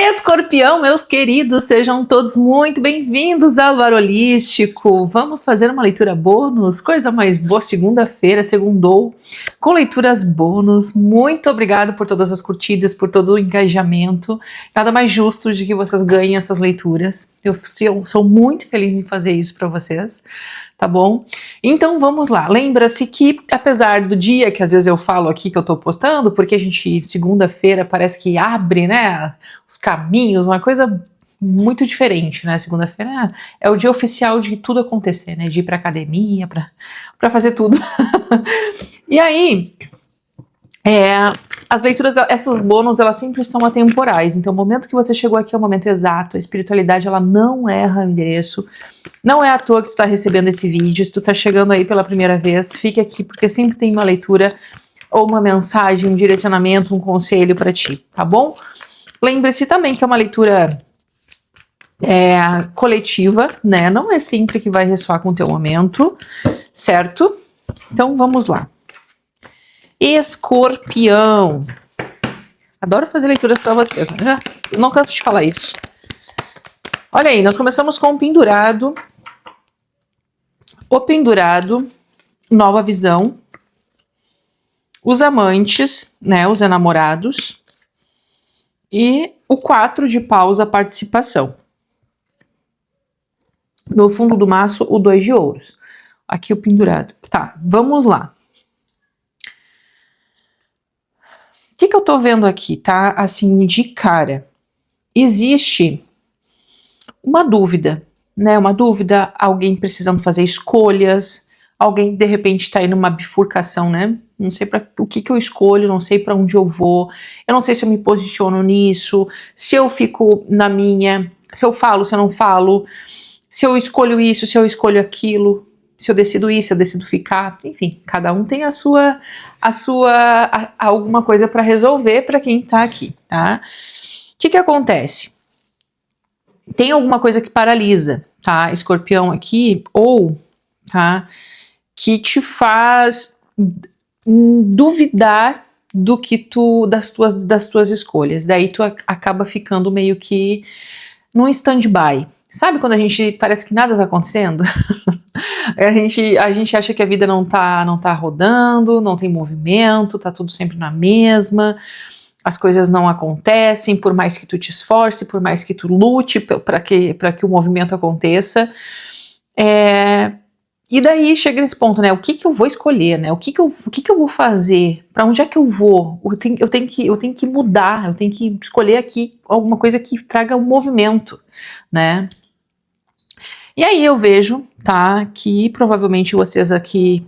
Escorpião, meus queridos, sejam todos muito bem-vindos ao Lar Holístico. Vamos fazer uma leitura bônus, coisa mais boa, segunda-feira, segundou, com leituras bônus. Muito obrigado por todas as curtidas, por todo o engajamento. Nada mais justo de que vocês ganhem essas leituras. Eu sou muito feliz em fazer isso para vocês. Tá bom? Então vamos lá. Lembra-se que, apesar do dia que às vezes eu falo aqui que eu tô postando, porque a gente, segunda-feira, parece que abre, né, os caminhos, uma coisa muito diferente, né? Segunda-feira é o dia oficial de tudo acontecer, né? De ir pra academia, pra fazer tudo. E aí, as leituras, essas bônus, elas sempre são atemporais. Então, o momento que você chegou aqui é o momento exato. A espiritualidade, ela não erra o endereço. Não é à toa que tu tá recebendo esse vídeo. Se tu tá chegando aí pela primeira vez, fique aqui, porque sempre tem uma leitura ou uma mensagem, um direcionamento, um conselho para ti, tá bom? Lembre-se também que é uma leitura coletiva, né? Não é sempre que vai ressoar com o teu momento, certo? Então, vamos lá. Escorpião. Adoro fazer leituras para vocês, né? Não canso de falar isso. Olha aí, nós começamos com o pendurado. O pendurado, nova visão. Os amantes, né? Os enamorados. E o 4 de paus, a participação. No fundo do maço, o 2 de ouros. Aqui o pendurado. Tá, vamos lá. O que eu tô vendo aqui, tá? Assim, de cara. Existe uma dúvida, né? Uma dúvida, alguém precisando fazer escolhas, alguém de repente tá aí numa bifurcação, né? Não sei para o que eu escolho, não sei para onde eu vou, eu não sei se eu me posiciono nisso, se eu fico na minha, se eu falo, se eu não falo, se eu escolho isso, se eu escolho aquilo. Se eu decido ir, se eu decido ficar, enfim, cada um tem alguma coisa para resolver para quem tá aqui, tá? O que acontece? Tem alguma coisa que paralisa, tá? Escorpião aqui, ou, tá? Que te faz duvidar do que das tuas escolhas. Daí tu acaba ficando meio que num stand-by. Sabe quando a gente parece que nada tá acontecendo? A gente acha que a vida não tá rodando, não tem movimento, tá tudo sempre na mesma, as coisas não acontecem, por mais que tu te esforce, por mais que tu lute para que o movimento aconteça. E daí chega nesse ponto, né? O que eu vou escolher, né? O que eu vou fazer? Para onde é que eu vou? Eu tenho que mudar, eu tenho que escolher aqui alguma coisa que traga um movimento, né? E aí eu vejo, tá, que provavelmente vocês aqui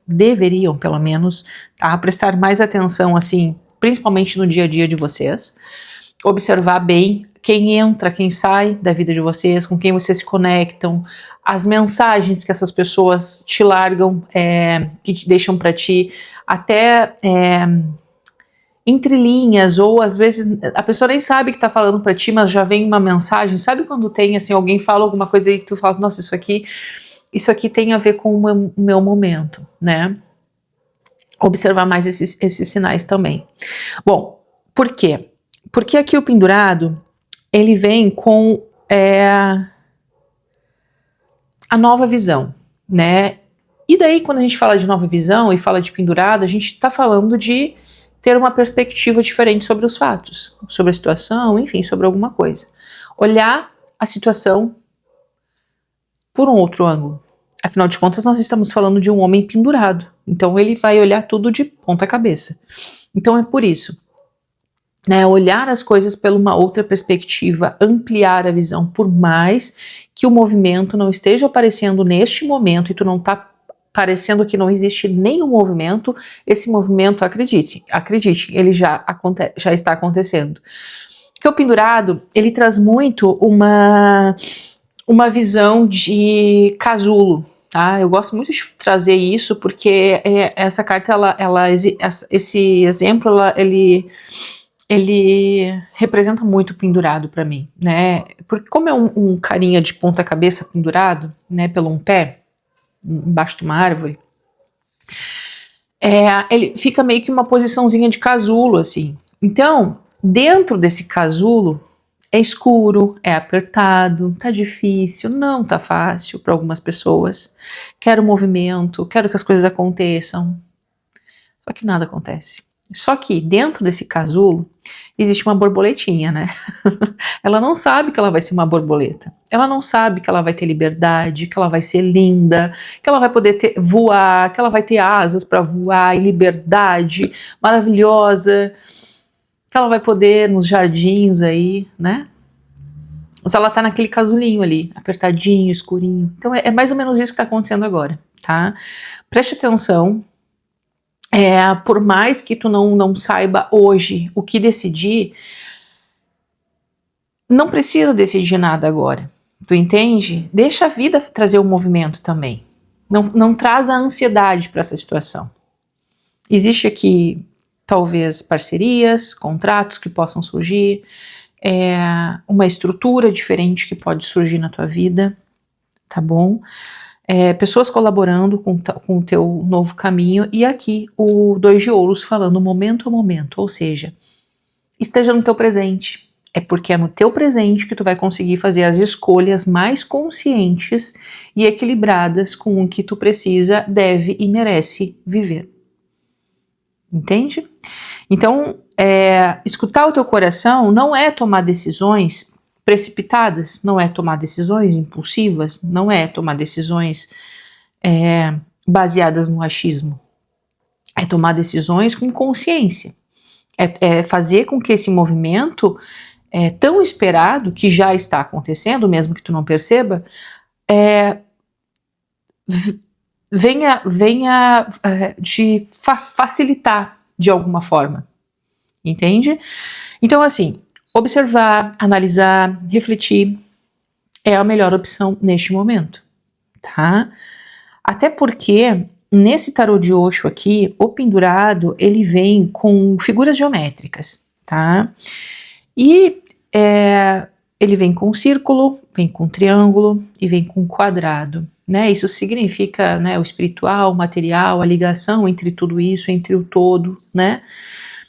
deveriam pelo menos, tá, a prestar mais atenção, assim, principalmente no dia a dia de vocês, observar bem quem entra, quem sai da vida de vocês, com quem vocês se conectam, as mensagens que essas pessoas te largam, que te deixam para ti, até entre linhas, ou às vezes a pessoa nem sabe que tá falando pra ti, mas já vem uma mensagem. Sabe quando tem, assim, alguém fala alguma coisa e tu fala, nossa, isso aqui tem a ver com o meu momento, né? Observar mais esses sinais também. Bom, por quê? Porque aqui o pendurado, ele vem com a nova visão, né? E daí, quando a gente fala de nova visão e fala de pendurado, a gente tá falando de ter uma perspectiva diferente sobre os fatos, sobre a situação, enfim, sobre alguma coisa. Olhar a situação por um outro ângulo. Afinal de contas, nós estamos falando de um homem pendurado. Então, ele vai olhar tudo de ponta cabeça. Então, é por isso, né? Olhar as coisas por uma outra perspectiva, ampliar a visão, por mais que o movimento não esteja aparecendo neste momento e tu não tá parecendo que não existe nenhum movimento, esse movimento, acredite, ele já está acontecendo. Porque o pendurado, ele traz muito uma visão de casulo, tá? Eu gosto muito de trazer isso, porque essa carta, esse exemplo, ele representa muito o pendurado para mim, né? Porque como é um carinha de ponta cabeça pendurado, né, pelo um pé, embaixo de uma árvore, ele fica meio que uma posiçãozinha de casulo, assim. Então, dentro desse casulo é escuro, é apertado, tá difícil, não tá fácil para algumas pessoas. Quero movimento, quero que as coisas aconteçam. Só que nada acontece. Só que dentro desse casulo existe uma borboletinha, né? Ela não sabe que ela vai ser uma borboleta. Ela não sabe que ela vai ter liberdade, que ela vai ser linda, que ela vai poder voar, que ela vai ter asas para voar em liberdade, maravilhosa, que ela vai poder nos jardins aí, né? Mas ela tá naquele casulinho ali, apertadinho, escurinho. Então é mais ou menos isso que tá acontecendo agora, tá? Preste atenção. Por mais que tu não saiba hoje o que decidir, não precisa decidir nada agora. Tu entende? Deixa a vida trazer o movimento também. Não traz a ansiedade para essa situação. Existe aqui, talvez, parcerias, contratos que possam surgir, uma estrutura diferente que pode surgir na tua vida, tá bom? Pessoas colaborando com o teu novo caminho, e aqui o 2 de ouros falando momento a momento, ou seja, esteja no teu presente, porque é no teu presente que tu vai conseguir fazer as escolhas mais conscientes e equilibradas com o que tu precisa, deve e merece viver. Entende? Então, escutar o teu coração não é tomar decisões precipitadas, não é tomar decisões impulsivas, não é tomar decisões baseadas no achismo. É tomar decisões com consciência. É fazer com que esse movimento tão esperado, que já está acontecendo, mesmo que tu não perceba, venha te facilitar de alguma forma. Entende? Então, assim, observar, analisar, refletir é a melhor opção neste momento, tá? Até porque nesse tarô de Osho aqui, o pendurado, ele vem com figuras geométricas, tá? E ele vem com círculo, vem com triângulo e vem com quadrado, né? Isso significa, né, o espiritual, o material, a ligação entre tudo isso, entre o todo, né?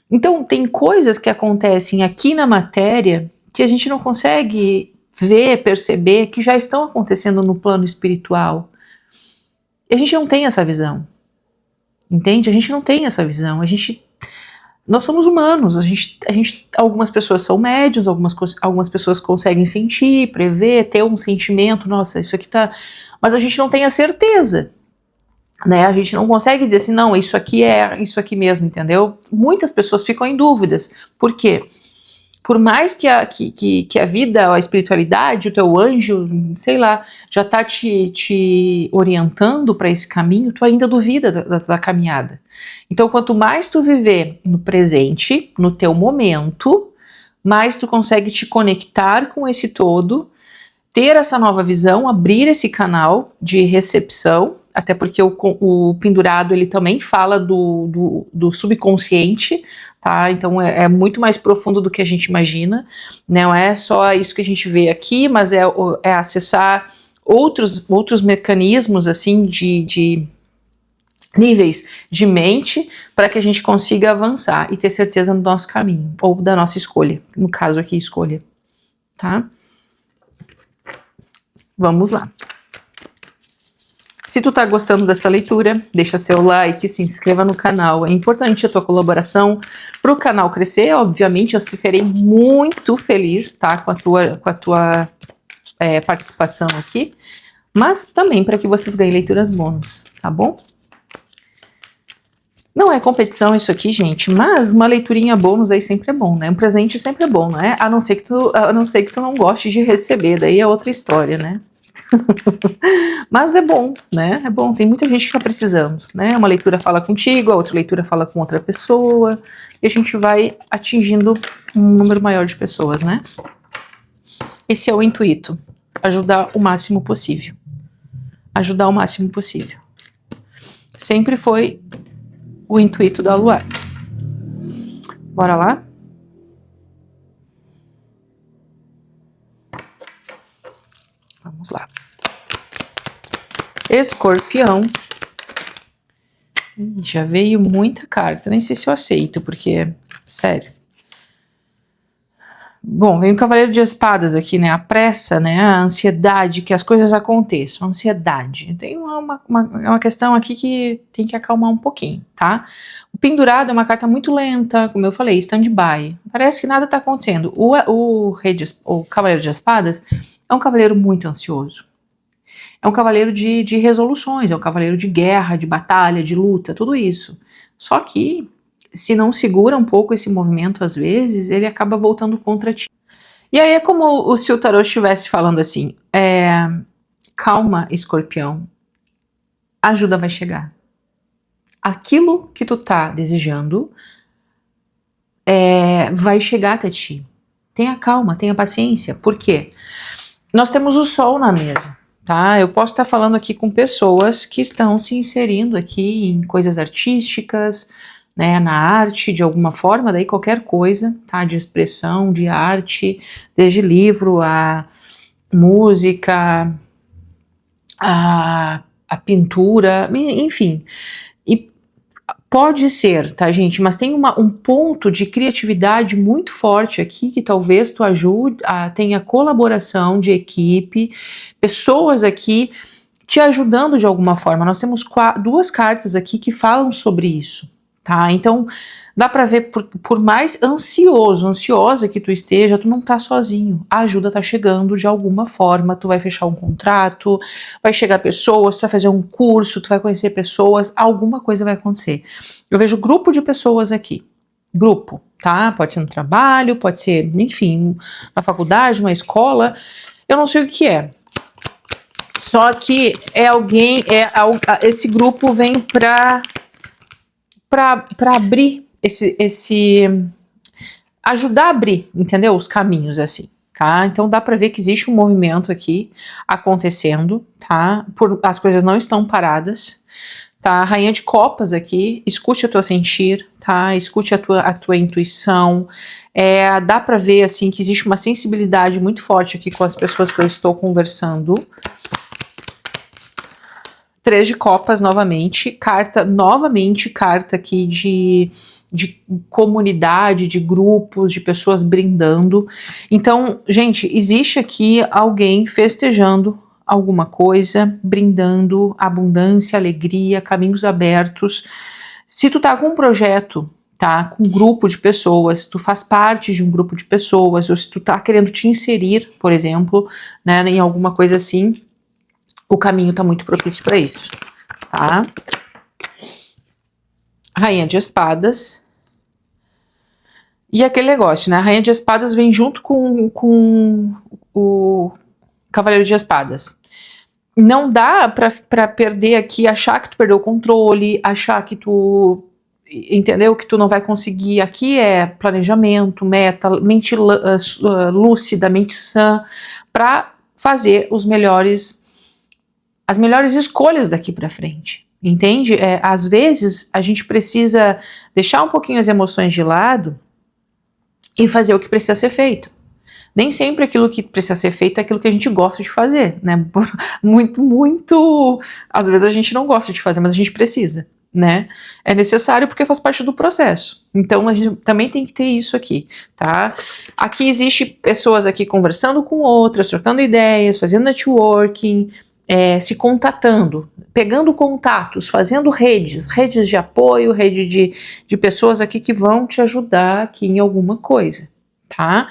Então, tem coisas que acontecem aqui na matéria que a gente não consegue ver, perceber, que já estão acontecendo no plano espiritual. E a gente não tem essa visão. Entende? A gente não tem essa visão. Nós somos humanos. Algumas pessoas são médios, algumas pessoas conseguem sentir, prever, ter um sentimento, nossa, isso aqui tá... Mas a gente não tem a certeza. Né, a gente não consegue dizer assim, não, isso aqui é isso aqui mesmo, entendeu? Muitas pessoas ficam em dúvidas. Por quê? Por mais que a vida, a espiritualidade, o teu anjo, sei lá, já tá te orientando para esse caminho, tu ainda duvida da caminhada. Então, quanto mais tu viver no presente, no teu momento, mais tu consegue te conectar com esse todo, ter essa nova visão, abrir esse canal de recepção, até porque o pendurado ele também fala do subconsciente, tá? Então é muito mais profundo do que a gente imagina, não é só isso que a gente vê aqui, mas é acessar outros mecanismos assim de níveis de mente para que a gente consiga avançar e ter certeza no nosso caminho, ou da nossa escolha, no caso aqui escolha, tá? Vamos lá. Se tu tá gostando dessa leitura, deixa seu like, se inscreva no canal. É importante a tua colaboração para o canal crescer. Obviamente, eu ficarei muito feliz, tá, com a tua participação aqui, mas também para que vocês ganhem leituras bônus, tá bom? Não é competição isso aqui, gente, mas uma leiturinha bônus aí sempre é bom, né? Um presente sempre é bom, né? A não ser que tu não goste de receber, daí é outra história, né? Mas é bom, né? É bom, tem muita gente que tá precisando, né? Uma leitura fala contigo, a outra leitura fala com outra pessoa, e a gente vai atingindo um número maior de pessoas, né? Esse é o intuito, ajudar o máximo possível. Ajudar o máximo possível. Sempre foi o intuito da Luar. Bora lá? Vamos lá. Escorpião. Já veio muita carta, nem sei se eu aceito, porque, sério. Bom, vem o Cavaleiro de Espadas aqui, né? A pressa, né? A ansiedade que as coisas aconteçam. Ansiedade. Tem uma questão aqui que tem que acalmar um pouquinho, tá? O Pendurado é uma carta muito lenta, como eu falei, stand-by. Parece que nada tá acontecendo. O Cavaleiro de Espadas é um cavaleiro muito ansioso. É um cavaleiro de resoluções, é um cavaleiro de guerra, de batalha, de luta, tudo isso. Só que se não segura um pouco esse movimento, às vezes, ele acaba voltando contra ti. E aí é como se o tarô estivesse falando assim, calma, escorpião, a ajuda vai chegar. Aquilo que tu tá desejando vai chegar até ti. Tenha calma, tenha paciência. Por quê? Nós temos o sol na mesa, tá? Eu posso estar falando aqui com pessoas que estão se inserindo aqui em coisas artísticas, né, na arte, de alguma forma, daí qualquer coisa, tá, de expressão, de arte, desde livro, a música, a pintura, enfim, e pode ser, tá, gente, mas tem um ponto de criatividade muito forte aqui, que talvez tu ajude, tenha colaboração de equipe, pessoas aqui te ajudando de alguma forma. Nós temos duas cartas aqui que falam sobre isso. Tá? Então, dá pra ver, por mais ansiosa que tu esteja, tu não tá sozinho. A ajuda tá chegando de alguma forma, tu vai fechar um contrato, vai chegar pessoas, tu vai fazer um curso, tu vai conhecer pessoas, alguma coisa vai acontecer. Eu vejo grupo de pessoas aqui. Grupo, tá? Pode ser no trabalho, pode ser, enfim, na faculdade, uma escola. Eu não sei o que é. Só que esse grupo vem para abrir ajudar a abrir, entendeu? Os caminhos, assim, tá? Então dá pra ver que existe um movimento aqui acontecendo, tá? As coisas não estão paradas, tá? Rainha de Copas aqui, escute a tua sentir, tá? Escute a tua intuição. Dá pra ver, assim, que existe uma sensibilidade muito forte aqui com as pessoas que eu estou conversando. 3 de Copas novamente, carta aqui de comunidade, de grupos, de pessoas brindando. Então, gente, existe aqui alguém festejando alguma coisa, brindando abundância, alegria, caminhos abertos. Se tu tá com um projeto, tá, com um grupo de pessoas, tu faz parte de um grupo de pessoas, ou se tu tá querendo te inserir, por exemplo, né, em alguma coisa assim, o caminho tá muito propício para isso, tá? Rainha de Espadas. E aquele negócio, né? A Rainha de Espadas vem junto com o Cavaleiro de Espadas. Não dá pra perder aqui, achar que tu perdeu o controle, achar que tu, entendeu? Que tu não vai conseguir. Aqui é planejamento, meta, mente lúcida, mente sã, pra fazer as melhores escolhas daqui para frente, entende? Às vezes a gente precisa deixar um pouquinho as emoções de lado e fazer o que precisa ser feito. Nem sempre aquilo que precisa ser feito é aquilo que a gente gosta de fazer, né? Às vezes a gente não gosta de fazer, mas a gente precisa, né? É necessário porque faz parte do processo. Então a gente também tem que ter isso aqui, tá? Aqui existe pessoas aqui conversando com outras, trocando ideias, fazendo networking, se contatando, pegando contatos, fazendo redes de apoio, rede de pessoas aqui que vão te ajudar aqui em alguma coisa, tá?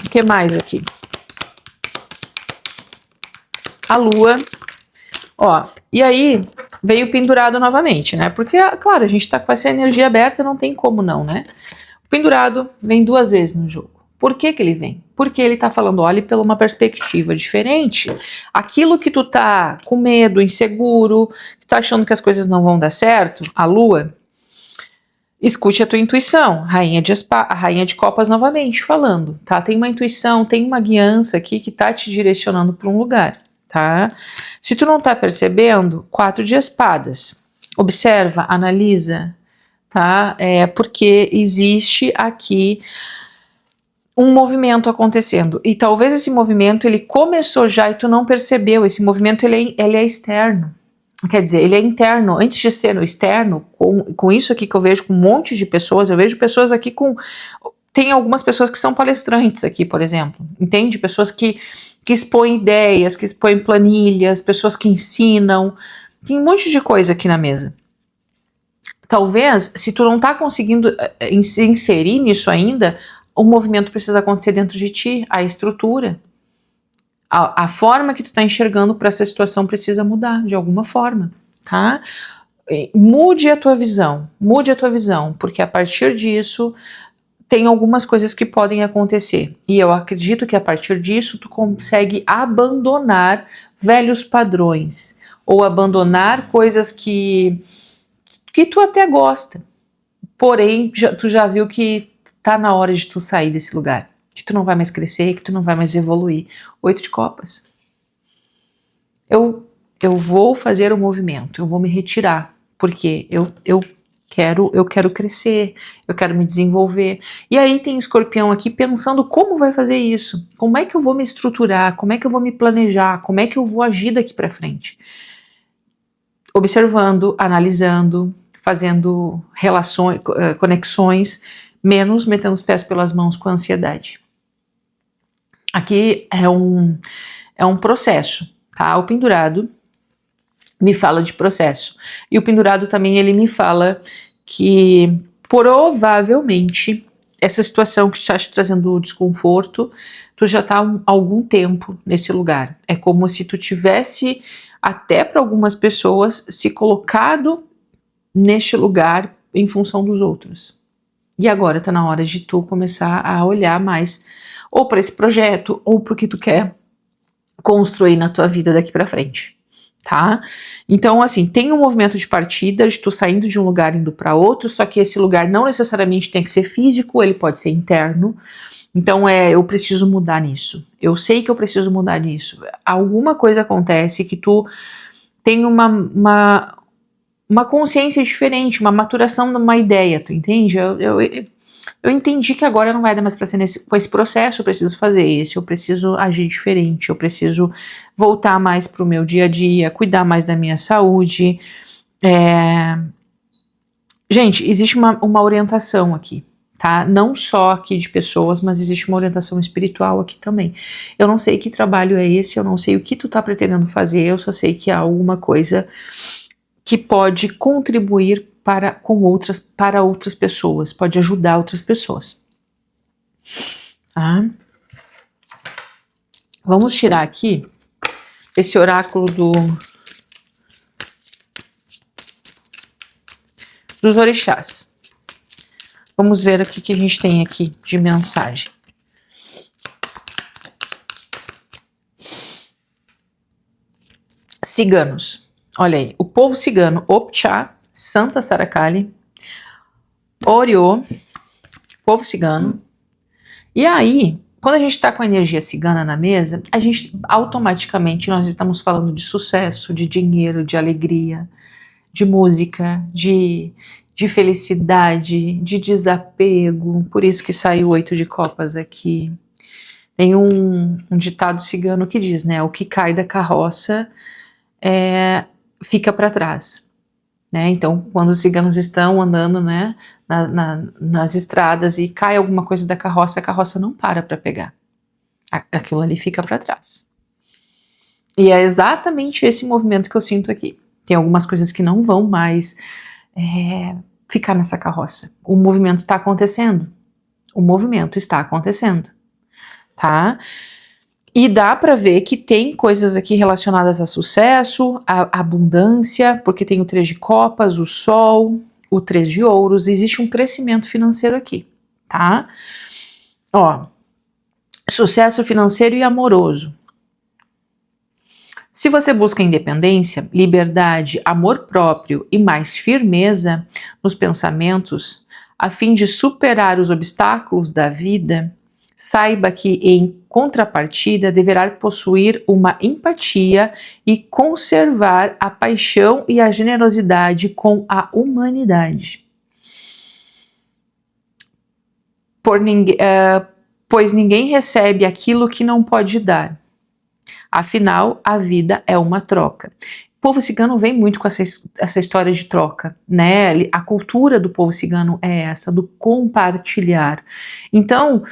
O que mais aqui? A Lua, ó, e aí veio pendurado novamente, né? Porque, claro, a gente tá com essa energia aberta, não tem como não, né? O pendurado vem 2 vezes no jogo. Por que ele vem? Porque ele tá falando, olhe pela uma perspectiva diferente. Aquilo que tu tá com medo, inseguro, que tá achando que as coisas não vão dar certo, a Lua, escute a tua intuição. Rainha de Copas novamente falando, tá? Tem uma intuição, tem uma guiança aqui que tá te direcionando para um lugar, tá? Se tu não tá percebendo, 4 de Espadas. Observa, analisa, tá? Porque existe aqui um movimento acontecendo, e talvez esse movimento ele começou já e tu não percebeu. Esse movimento ele é externo, quer dizer, ele é interno, antes de ser no externo. Com isso aqui que eu vejo com um monte de pessoas, eu vejo pessoas aqui com tem algumas pessoas que são palestrantes aqui, por exemplo, entende? Pessoas que expõem ideias, que expõem planilhas, pessoas que ensinam, tem um monte de coisa aqui na mesa. Talvez, se tu não tá conseguindo se inserir nisso ainda, o movimento precisa acontecer dentro de ti, a estrutura. A forma que tu tá enxergando para essa situação precisa mudar de alguma forma, tá? Mude a tua visão, porque a partir disso tem algumas coisas que podem acontecer. E eu acredito que a partir disso tu consegue abandonar velhos padrões ou abandonar coisas que tu até gosta. Porém, tu já viu que tá na hora de tu sair desse lugar, que tu não vai mais crescer, que tu não vai mais evoluir. 8 de copas. Eu vou fazer o movimento, eu vou me retirar, porque eu quero crescer, eu quero me desenvolver. E aí tem escorpião aqui pensando como vai fazer isso, como é que eu vou me estruturar, como é que eu vou me planejar, como é que eu vou agir daqui para frente. Observando, analisando, fazendo relações, conexões, menos metendo os pés pelas mãos com a ansiedade. Aqui é um processo, tá? O pendurado me fala de processo. E o pendurado também, ele me fala que provavelmente essa situação que está te trazendo desconforto, tu já está há algum tempo nesse lugar. É como se tu tivesse, até para algumas pessoas, se colocado neste lugar em função dos outros. E agora está na hora de tu começar a olhar mais ou para esse projeto, ou para o que tu quer construir na tua vida daqui para frente, tá? Então, assim, tem um movimento de partida, de tu saindo de um lugar indo para outro, só que esse lugar não necessariamente tem que ser físico, ele pode ser interno. Então, eu preciso mudar nisso. Eu sei que eu preciso mudar nisso. Alguma coisa acontece que tu tem uma consciência diferente, uma maturação de uma ideia, tu entende? Eu entendi que agora não vai dar mais pra ser com esse processo, eu preciso fazer esse, eu preciso agir diferente, eu preciso voltar mais pro meu dia a dia, cuidar mais da minha saúde. Gente, existe uma orientação aqui, tá? Não só aqui de pessoas, mas existe uma orientação espiritual aqui também. Eu não sei que trabalho é esse, eu não sei o que tu tá pretendendo fazer, eu só sei que há alguma coisa que pode contribuir para outras pessoas, pode ajudar outras pessoas. Tá? Vamos tirar aqui esse oráculo dos orixás. Vamos ver o que a gente tem aqui de mensagem. Ciganos. Olha aí, o povo cigano, Opchá, Santa Saracali, Oriô, povo cigano. E aí, quando a gente está com a energia cigana na mesa, a gente automaticamente nós estamos falando de sucesso, de dinheiro, de alegria, de música, de felicidade, de desapego. Por isso que saiu 8 de copas aqui. Tem um ditado cigano que diz, né? O que cai da carroça fica para trás. Né? Então, quando os ciganos estão andando, né, nas estradas e cai alguma coisa da carroça, a carroça não para pegar. Aquilo ali fica para trás. E é exatamente esse movimento que eu sinto aqui. Tem algumas coisas que não vão mais ficar nessa carroça. O movimento está acontecendo. O movimento está acontecendo. Tá? E dá para ver que tem coisas aqui relacionadas a sucesso, a abundância, porque tem o 3 de copas, o sol, o 3 de ouros, existe um crescimento financeiro aqui, tá? Ó, sucesso financeiro e amoroso. Se você busca independência, liberdade, amor próprio e mais firmeza nos pensamentos, a fim de superar os obstáculos da vida, saiba que, em contrapartida, deverá possuir uma empatia e conservar a paixão e a generosidade com a humanidade. Pois ninguém recebe aquilo que não pode dar. Afinal, a vida é uma troca. povo cigano vem muito com essa história de troca, né? A cultura do povo cigano é essa, do compartilhar. Então,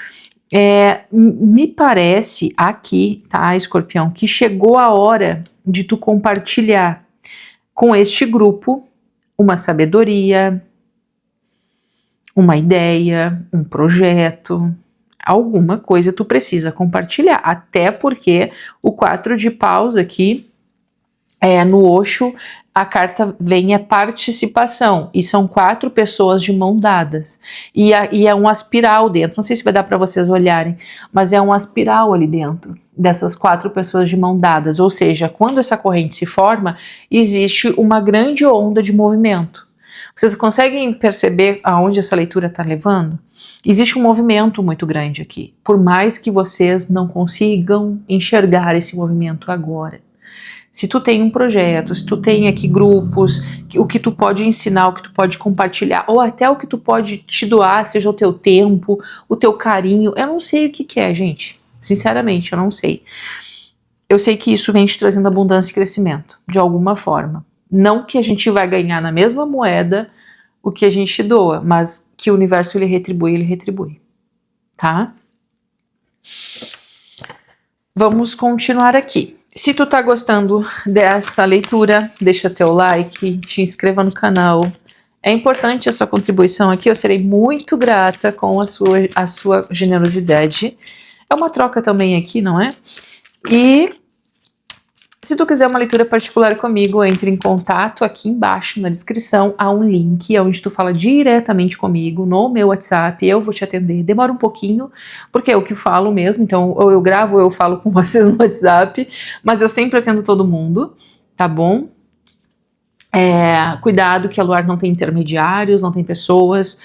me parece aqui, tá, Escorpião, que chegou a hora de tu compartilhar com este grupo uma sabedoria, uma ideia, um projeto, alguma coisa tu precisa compartilhar, até porque o 4 de paus aqui, no Osho, a carta vem participação, e são 4 pessoas de mão dadas, e é uma espiral dentro, não sei se vai dar para vocês olharem, mas é uma espiral ali dentro, dessas 4 pessoas de mão dadas, ou seja, quando essa corrente se forma, existe uma grande onda de movimento. Vocês conseguem perceber aonde essa leitura está levando? Existe um movimento muito grande aqui, por mais que vocês não consigam enxergar esse movimento agora. Se tu tem um projeto, se tu tem aqui grupos, o que tu pode ensinar, o que tu pode compartilhar, ou até o que tu pode te doar, seja o teu tempo, o teu carinho, eu não sei o que é, gente. Sinceramente, eu não sei. Eu sei que isso vem te trazendo abundância e crescimento, de alguma forma. Não que a gente vai ganhar na mesma moeda o que a gente doa, mas que o universo ele retribui, tá? Vamos continuar aqui. Se tu tá gostando dessa leitura, deixa teu like, te inscreva no canal. É importante a sua contribuição aqui, eu serei muito grata com a sua generosidade. É uma troca também aqui, não é? E se tu quiser uma leitura particular comigo, entre em contato aqui embaixo na descrição, há um link onde tu fala diretamente comigo no meu WhatsApp, eu vou te atender, demora um pouquinho, porque é o que falo mesmo, então ou eu gravo ou eu falo com vocês no WhatsApp, mas eu sempre atendo todo mundo, tá bom? Cuidado que a Luar não tem intermediários, não tem pessoas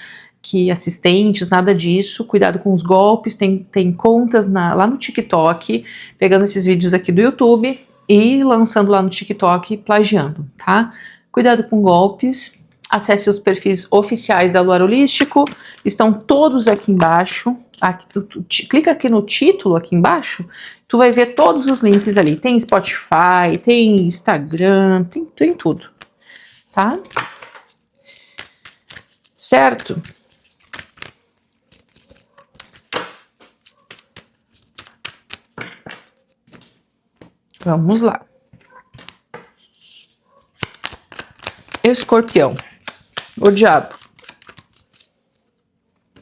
assistentes, nada disso, cuidado com os golpes, tem contas lá no TikTok, pegando esses vídeos aqui do YouTube, e lançando lá no TikTok, plagiando, tá? Cuidado com golpes, acesse os perfis oficiais da Luar Holístico, estão todos aqui embaixo, clica aqui no título aqui embaixo, tu vai ver todos os links ali, tem Spotify, tem Instagram, tem tudo, tá? Certo? Vamos lá. Escorpião. O diabo.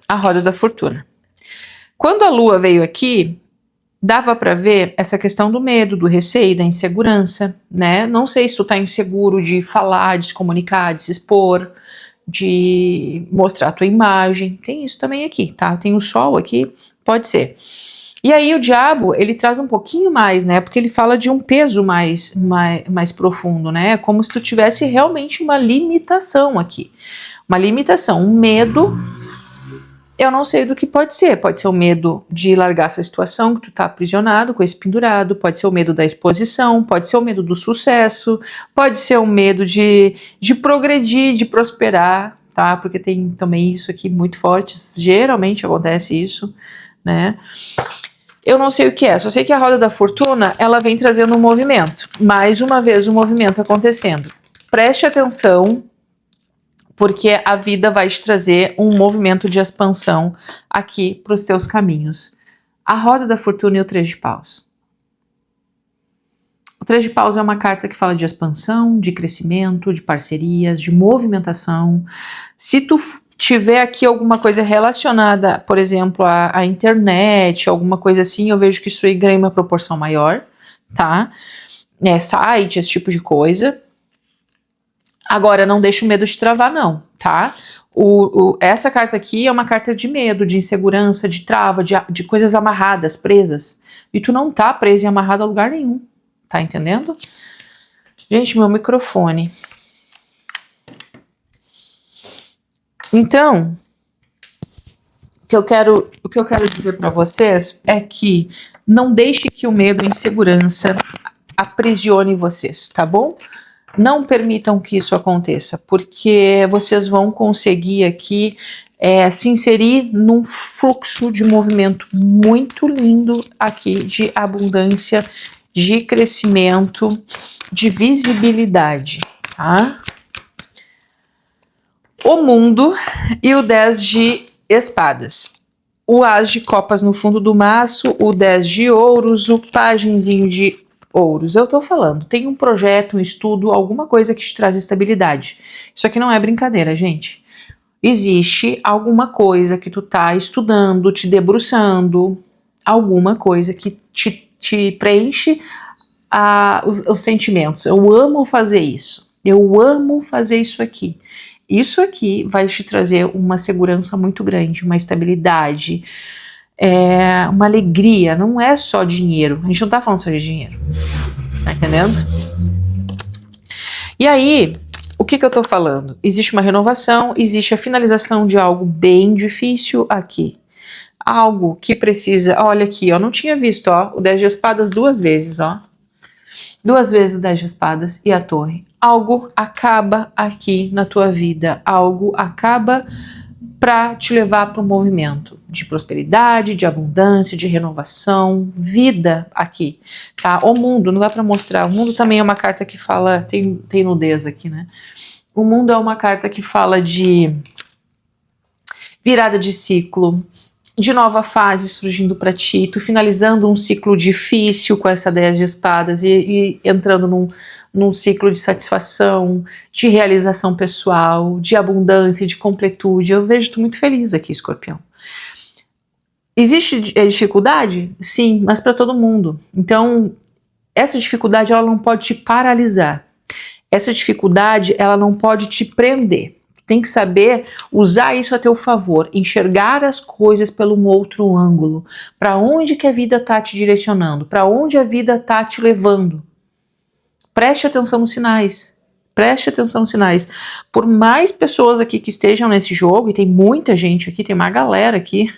A roda da fortuna. Quando a lua veio aqui, dava para ver essa questão do medo, do receio, da insegurança, né? Não sei se tu tá inseguro de falar, de se comunicar, de se expor, de mostrar a tua imagem. Tem isso também aqui, tá? Tem o sol aqui, pode ser. E aí o diabo, ele traz um pouquinho mais, né, porque ele fala de um peso mais profundo, né, como se tu tivesse realmente uma limitação aqui, uma limitação, um medo, eu não sei do que pode ser o medo de largar essa situação, que tu tá aprisionado com esse pendurado, pode ser o medo da exposição, pode ser o medo do sucesso, pode ser o medo de progredir, de prosperar, tá, porque tem também isso aqui muito forte, geralmente acontece isso, né. Eu não sei o que é, só sei que a roda da fortuna, ela vem trazendo um movimento. Mais uma vez, um movimento acontecendo. Preste atenção, porque a vida vai te trazer um movimento de expansão aqui para os teus caminhos. A roda da fortuna e o 3 de paus. O 3 de paus é uma carta que fala de expansão, de crescimento, de parcerias, de movimentação. Se tu tiver aqui alguma coisa relacionada, por exemplo, à internet, alguma coisa assim, eu vejo que isso aí ganha uma proporção maior, tá? Site, esse tipo de coisa. Agora, não deixa o medo te travar, não, tá? Essa carta aqui é uma carta de medo, de insegurança, de trava, de coisas amarradas, presas. E tu não tá preso e amarrado a lugar nenhum, tá entendendo? Gente, meu microfone. Então, o que eu quero dizer para vocês é que não deixe que o medo e a insegurança aprisione vocês, tá bom? Não permitam que isso aconteça, porque vocês vão conseguir aqui se inserir num fluxo de movimento muito lindo aqui de abundância de crescimento, de visibilidade, tá? O mundo e o 10 de espadas. O as de copas no fundo do maço, o 10 de ouros, o pagenzinho de ouros. Eu tô falando, tem um projeto, um estudo, alguma coisa que te traz estabilidade. Isso aqui não é brincadeira, gente. Existe alguma coisa que tu tá estudando, te debruçando, alguma coisa que te preenche os sentimentos. Eu amo fazer isso. Eu amo fazer isso aqui. Isso aqui vai te trazer uma segurança muito grande, uma estabilidade, uma alegria. Não é só dinheiro. A gente não tá falando só de dinheiro. Tá entendendo? E aí, o que eu tô falando? Existe uma renovação, existe a finalização de algo bem difícil aqui. Algo que precisa... Olha aqui, ó. Não tinha visto, ó. O 10 de espadas 2 vezes, ó. 2 vezes o 10 de espadas e a torre. Algo acaba aqui na tua vida. Algo acaba para te levar para um movimento de prosperidade, de abundância, de renovação, vida aqui, tá? O mundo, não dá para mostrar. O mundo também é uma carta que fala, tem nudez aqui, né? O mundo é uma carta que fala de virada de ciclo, de nova fase surgindo para ti, tu finalizando um ciclo difícil com essa 10 de espadas e entrando num ciclo de satisfação, de realização pessoal, de abundância, de completude. Eu vejo tu muito feliz aqui, Escorpião. Existe dificuldade? Sim, mas para todo mundo. Então, essa dificuldade ela não pode te paralisar. Essa dificuldade ela não pode te prender. Tem que saber usar isso a teu favor, enxergar as coisas pelo outro ângulo. Para onde que a vida está te direcionando? Para onde a vida está te levando? Preste atenção nos sinais. Preste atenção nos sinais. Por mais pessoas aqui que estejam nesse jogo, e tem muita gente aqui, tem uma galera aqui,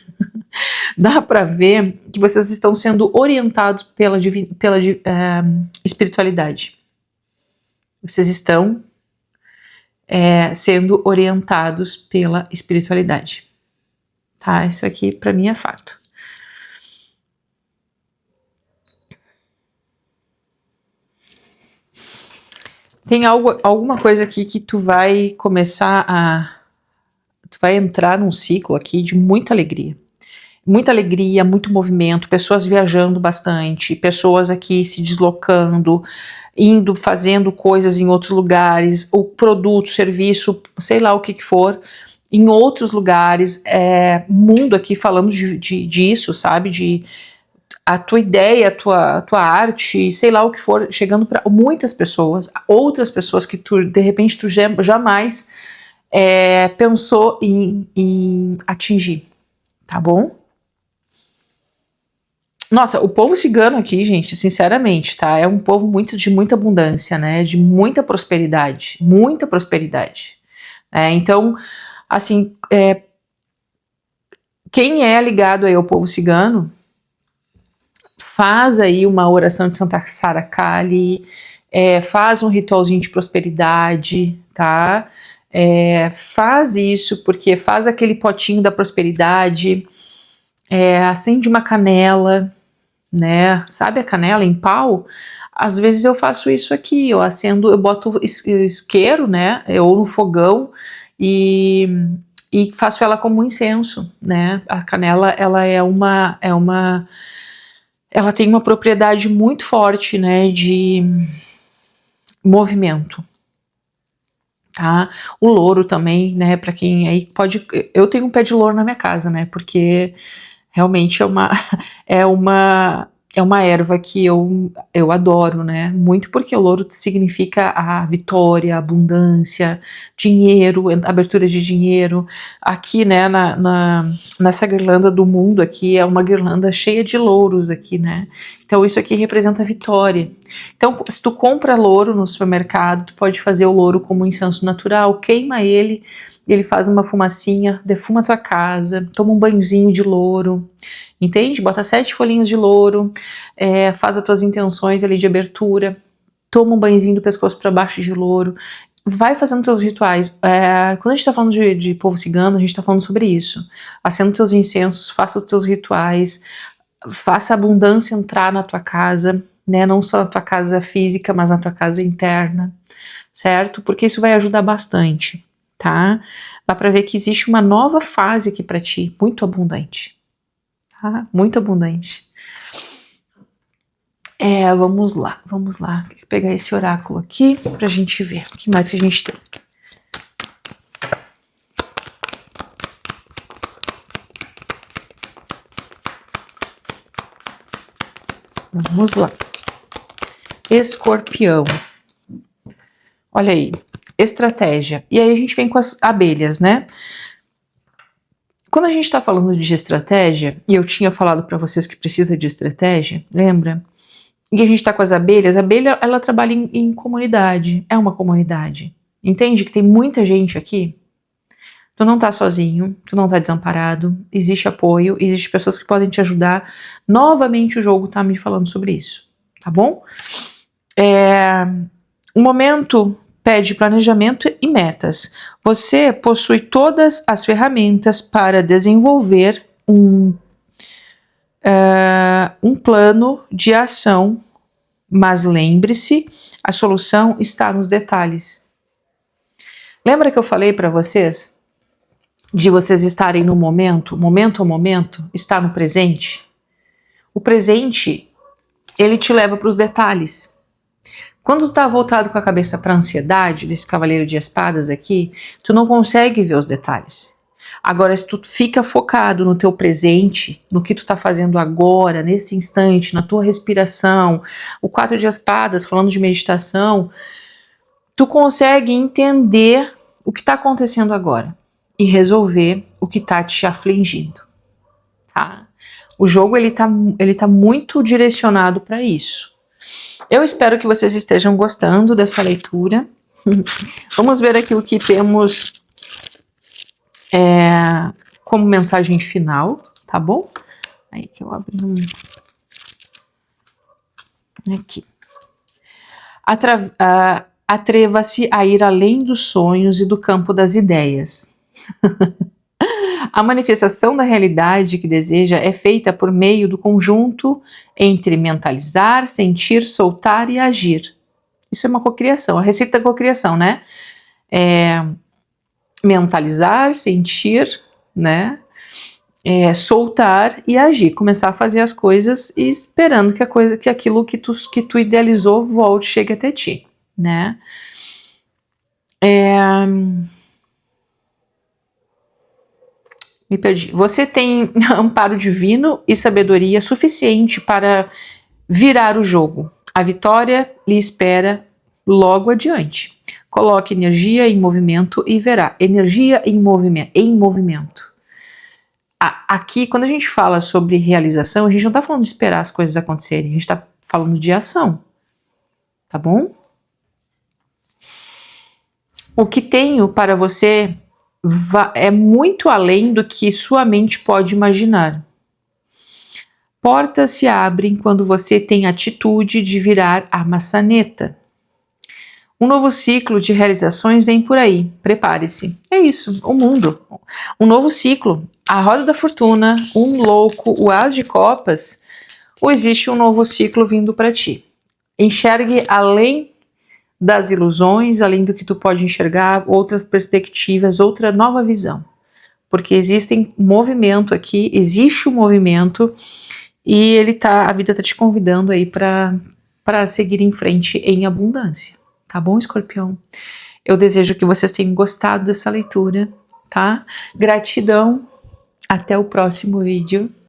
dá para ver que vocês estão sendo orientados pela espiritualidade. Vocês estão sendo orientados pela espiritualidade. Tá? Isso aqui para mim é fato. Tem alguma coisa aqui que tu vai começar tu vai entrar num ciclo aqui de muita alegria. Muita alegria, muito movimento, pessoas viajando bastante, pessoas aqui se deslocando, indo, fazendo coisas em outros lugares, o produto, serviço, sei lá o que for, em outros lugares, mundo aqui falando disso, sabe, de a tua ideia, a tua arte, sei lá o que for, chegando para muitas pessoas, outras pessoas que tu, de repente, tu jamais pensou em atingir, tá bom? Nossa, o povo cigano aqui, gente, sinceramente, tá? É um povo de muita abundância, né? De muita prosperidade, muita prosperidade. Então, assim, quem é ligado aí ao povo cigano, faz aí uma oração de Santa Sara Kali, faz um ritualzinho de prosperidade, tá? Faz isso, porque faz aquele potinho da prosperidade, acende uma canela, né? Sabe a canela em pau? Às vezes eu faço isso aqui, eu boto isqueiro, né? Ou no fogão e faço ela como um incenso, né? A canela, ela ela tem uma propriedade muito forte, né? De movimento. Tá? O louro também, né? Para quem aí pode. Eu tenho um pé de louro na minha casa, né? Porque realmente é uma erva que eu adoro, né? Muito porque o louro significa a vitória, a abundância, dinheiro, abertura de dinheiro. Aqui, né, nessa guirlanda do mundo aqui, é uma guirlanda cheia de louros aqui, né? Então isso aqui representa a vitória. Então, se tu compra louro no supermercado, tu pode fazer o louro como um incenso natural, queima ele faz uma fumacinha, defuma a tua casa, toma um banhozinho de louro, entende? Bota 7 folhinhos de louro, faz as tuas intenções ali de abertura, toma um banhozinho do pescoço para baixo de louro, vai fazendo teus rituais. Quando a gente tá falando de povo cigano, a gente tá falando sobre isso. Acenda teus incensos, faça os teus rituais, faça a abundância entrar na tua casa, né? Não só na tua casa física, mas na tua casa interna, certo? Porque isso vai ajudar bastante, tá? Dá pra ver que existe uma nova fase aqui pra ti, muito abundante, tá? Muito abundante. Vamos lá. Vou pegar esse oráculo aqui pra gente ver o que mais que a gente tem. Vamos lá. Escorpião. Olha aí. Estratégia. E aí a gente vem com as abelhas, né? Quando a gente tá falando de estratégia, e eu tinha falado pra vocês que precisa de estratégia, lembra? E a gente tá com as abelhas, a abelha, ela trabalha em comunidade, é uma comunidade. Entende que tem muita gente aqui? Tu não tá sozinho, tu não tá desamparado, existe apoio, existe pessoas que podem te ajudar. Novamente o jogo tá me falando sobre isso, tá bom? O momento pede planejamento e metas. Você possui todas as ferramentas para desenvolver um plano de ação, mas lembre-se, a solução está nos detalhes. Lembra que eu falei para vocês de vocês estarem no momento a momento, está no presente? O presente, ele te leva para os detalhes. Quando tu tá voltado com a cabeça para a ansiedade, desse cavaleiro de espadas aqui, tu não consegue ver os detalhes. Agora, se tu fica focado no teu presente, no que tu tá fazendo agora, nesse instante, na tua respiração, o 4 de espadas, falando de meditação, tu consegue entender o que tá acontecendo agora e resolver o que tá te afligindo, tá? O jogo, ele tá muito direcionado para isso. Eu espero que vocês estejam gostando dessa leitura. Vamos ver aqui o que temos como mensagem final, tá bom? Aí que eu abro aqui. Atreva-se a ir além dos sonhos e do campo das ideias. A manifestação da realidade que deseja é feita por meio do conjunto entre mentalizar, sentir, soltar e agir. Isso é uma cocriação, a receita da cocriação, né? Mentalizar, sentir, né? Soltar e agir, começar a fazer as coisas e esperando que aquilo que tu idealizou volte, chegue até ti, né? Me perdi. Você tem amparo divino e sabedoria suficiente para virar o jogo. A vitória lhe espera logo adiante. Coloque energia em movimento e verá. Energia em movimento. Aqui, quando a gente fala sobre realização, a gente não está falando de esperar as coisas acontecerem, a gente está falando de ação. Tá bom? O que tenho para você é muito além do que sua mente pode imaginar. Portas se abrem quando você tem atitude de virar a maçaneta. Um novo ciclo de realizações vem por aí. Prepare-se. É isso, o mundo. Um novo ciclo. A roda da fortuna, um louco, o as de copas, ou existe um novo ciclo vindo para ti. Enxergue além das ilusões, além do que tu pode enxergar, outras perspectivas, outra nova visão. Porque existe um movimento aqui, existe um movimento e a vida tá te convidando aí para seguir em frente em abundância. Tá bom, Escorpião? Eu desejo que vocês tenham gostado dessa leitura, tá? Gratidão. Até o próximo vídeo.